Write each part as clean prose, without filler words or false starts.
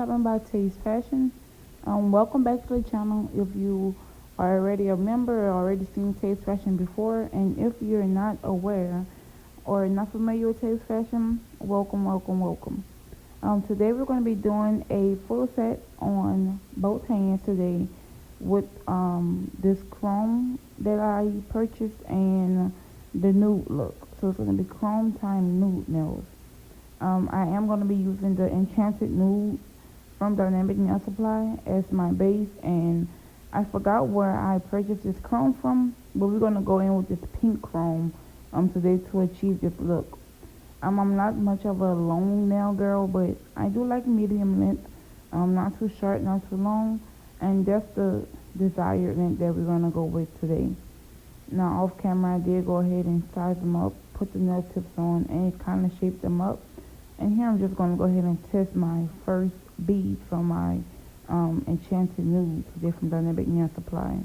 stopping by taesfashion. Welcome back to the channel. If you are already a member or already seen taesfashion before, and if you're not aware or not familiar with taesfashion, welcome. Today we're going to be doing a full set on both hands today with this chrome that I purchased and the nude look. So it's going to be chrome time nude nails. I am going to be using the Enchanted Nude from Dynamic Nail Supply as my base, and I forgot where I purchased this chrome from, but we're going to go in with this pink chrome today to achieve this look. I'm not much of a long nail girl, but I do like medium length, not too short, not too long, and that's the desired length that we're going to go with today. Now off camera I did go ahead and size them up, put the nail tips on, and kind of shape them up. And here I'm just going to go ahead and test my first bead from my Enchanted Nude today from Dynamic Nail Supply.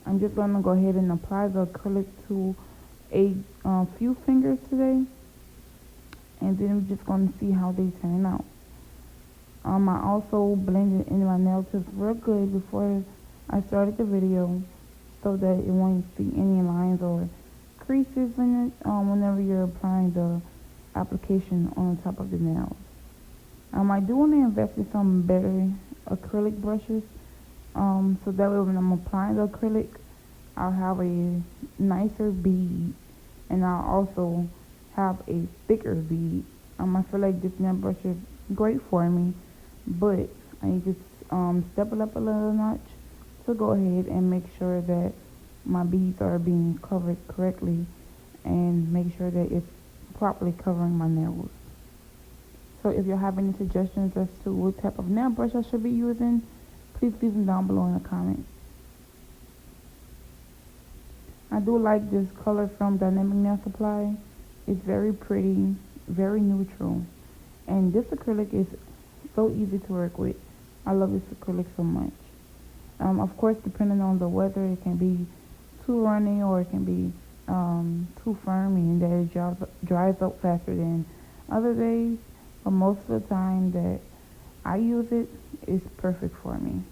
I'm just going to go ahead and apply the acrylic to a few fingers today. And then we're just going to see how they turn out. I also blended in my nail tips real good before I started the video, so that it won't see any lines or creases in it whenever you're applying the application on the top of the nails. I do want to invest in some better acrylic brushes, so that way when I'm applying the acrylic, I'll have a nicer bead, and I'll also have a thicker bead. I feel like this nail brush is great for me, but I need to step it up a little notch to go ahead and make sure that my beads are being covered correctly and make sure that it's properly covering my nails. So if you have any suggestions as to what type of nail brush I should be using, please leave them down below in the comments. I do like this color from Dynamic Nail Supply. It's very pretty, very neutral, and this acrylic is so easy to work with. I love this acrylic so much. Of course, depending on the weather, it can be too runny or it can be too firm, and that it dries up faster than other days. But most of the time that I use it, it's perfect for me.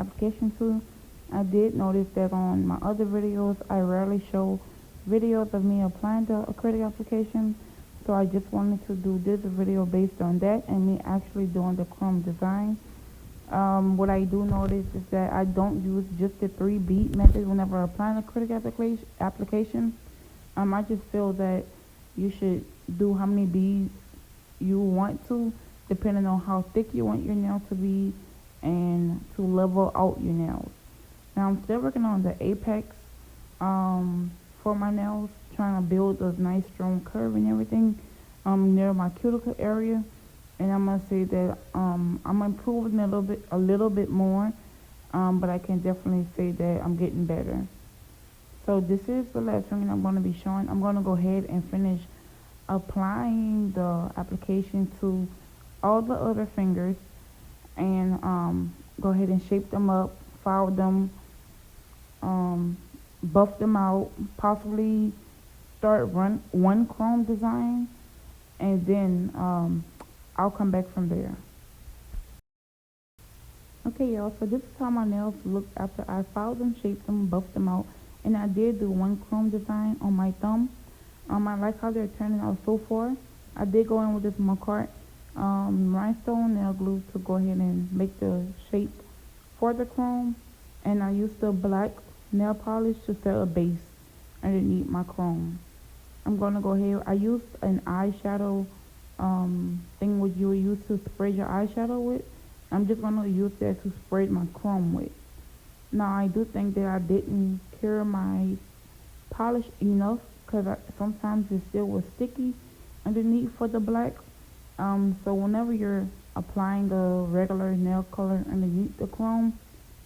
application too. I did notice that on my other videos, I rarely show videos of me applying the acrylic application. So I just wanted to do this video based on that and me actually doing the chrome design. What I do notice is that I don't use just the 3 beat method whenever applying acrylic application. I just feel that you should do how many beads you want to, depending on how thick you want your nail to be and to level out your nails. Now I'm still working on the apex for my nails, trying to build a nice strong curve and everything near my cuticle area. And I'm gonna say that I'm improving a little bit more, but I can definitely say that I'm getting better. So this is the last ring I'm going to be showing. I'm going to go ahead and finish applying the application to all the other fingers and go ahead and shape them up, file them, buff them out, possibly start one chrome design, and then I'll come back from there. Okay, y'all, so this is how my nails look after I filed them, shaped them, buffed them out, and I did do one chrome design on my thumb. I like how they're turning out so far. I did go in with this Macart rhinestone nail glue to go ahead and make the shape for the chrome, and I used the black nail polish to set a base underneath my chrome. I'm gonna go ahead. I used an eyeshadow thing which you would use to spread your eyeshadow with. I'm just gonna use that to spread my chrome with. Now I do think that I didn't cure my polish enough because sometimes it still was sticky underneath for the black. So whenever you're applying the regular nail color underneath the chrome,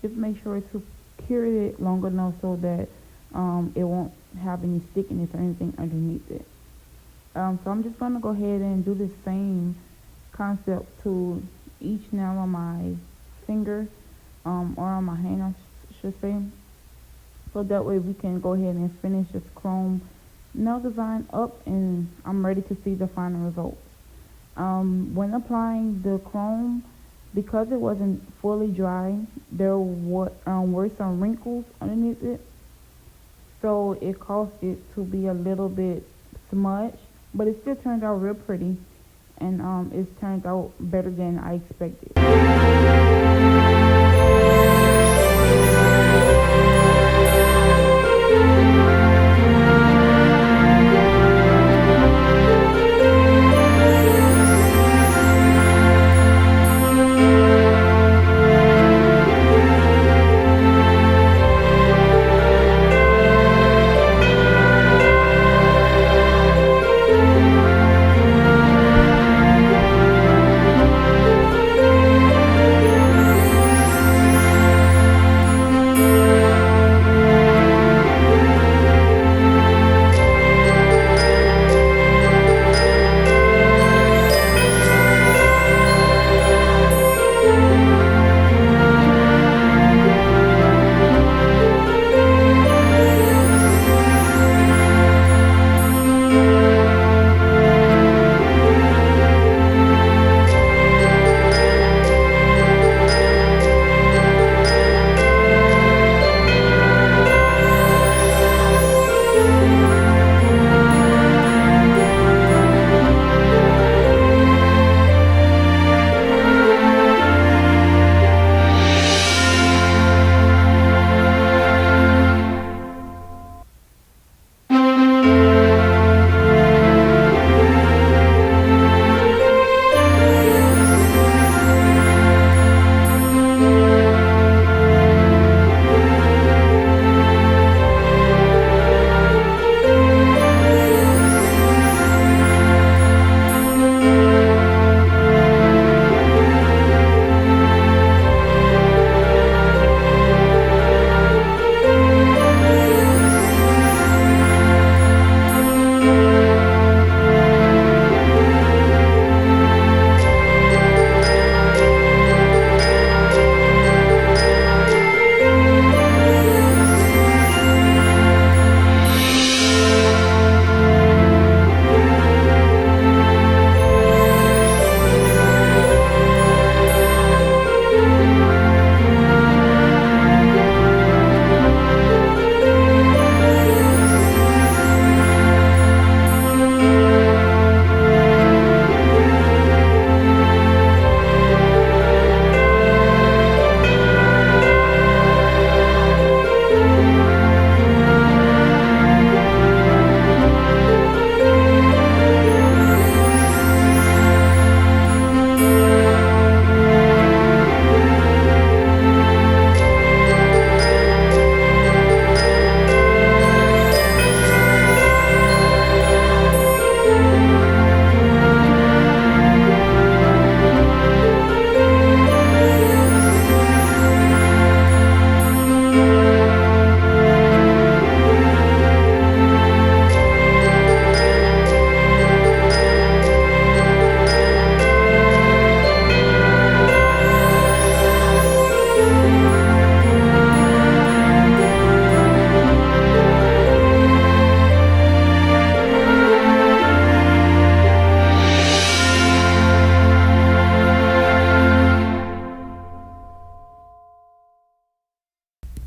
just make sure to cure it long enough so that it won't have any stickiness or anything underneath it. So I'm just gonna go ahead and do the same concept to each nail on my finger or on my hand, I should say, so that way we can go ahead and finish this chrome nail design up, and I'm ready to see the final results. When applying the chrome, because it wasn't fully dry, there were some wrinkles underneath it, so it caused it to be a little bit smudged, but it still turned out real pretty, and it's turned out better than I expected.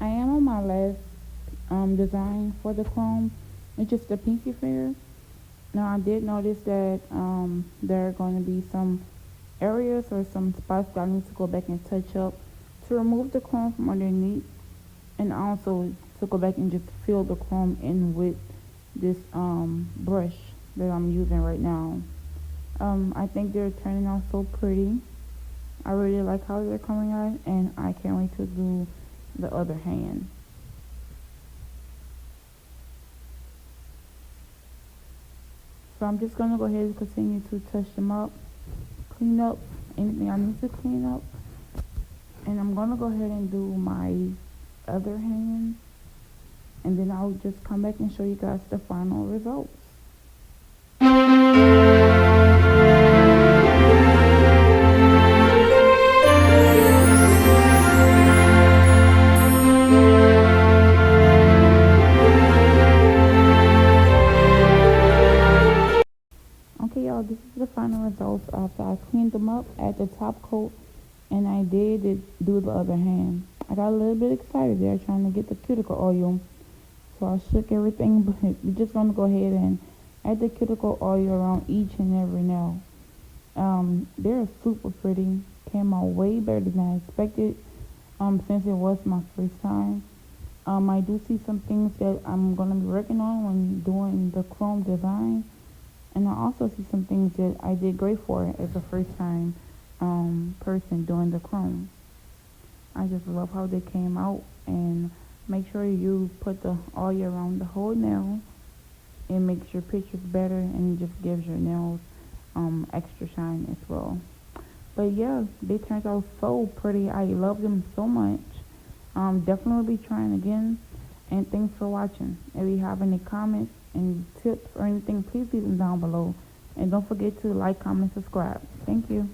I am on my last design for the chrome. It's just a pinky fair. Now I did notice that there are going to be some areas or some spots that I need to go back and touch up to remove the chrome from underneath, and also to go back and just fill the chrome in with this brush that I'm using right now. I think they're turning out so pretty. I really like how they're coming out, and I can't wait to do the other hand. So I'm just gonna go ahead and continue to touch them up, clean up anything I need to clean up, and I'm gonna go ahead and do my other hand, and then I'll just come back and show you guys the final results. Okay, y'all, this is the final results after I cleaned them up at the top coat, and I did do the other hand. I got a little bit excited there trying to get the cuticle oil, so I shook everything, but we're just gonna go ahead and add the cuticle oil around each and every nail. They're super pretty. Came out way better than I expected. Since it was my first time. I do see some things that I'm gonna be working on when doing the chrome design, and I also see some things that I did great for as a first time person doing the chrome. I just love how they came out, and make sure you put the oil around the whole nail. It makes your pictures better, and it just gives your nails extra shine as well. But yeah, they turned out so pretty. I love them so much. Definitely be trying again. And thanks for watching. If you have any comments, any tips, or anything, please leave them down below. And don't forget to like, comment, subscribe. Thank you.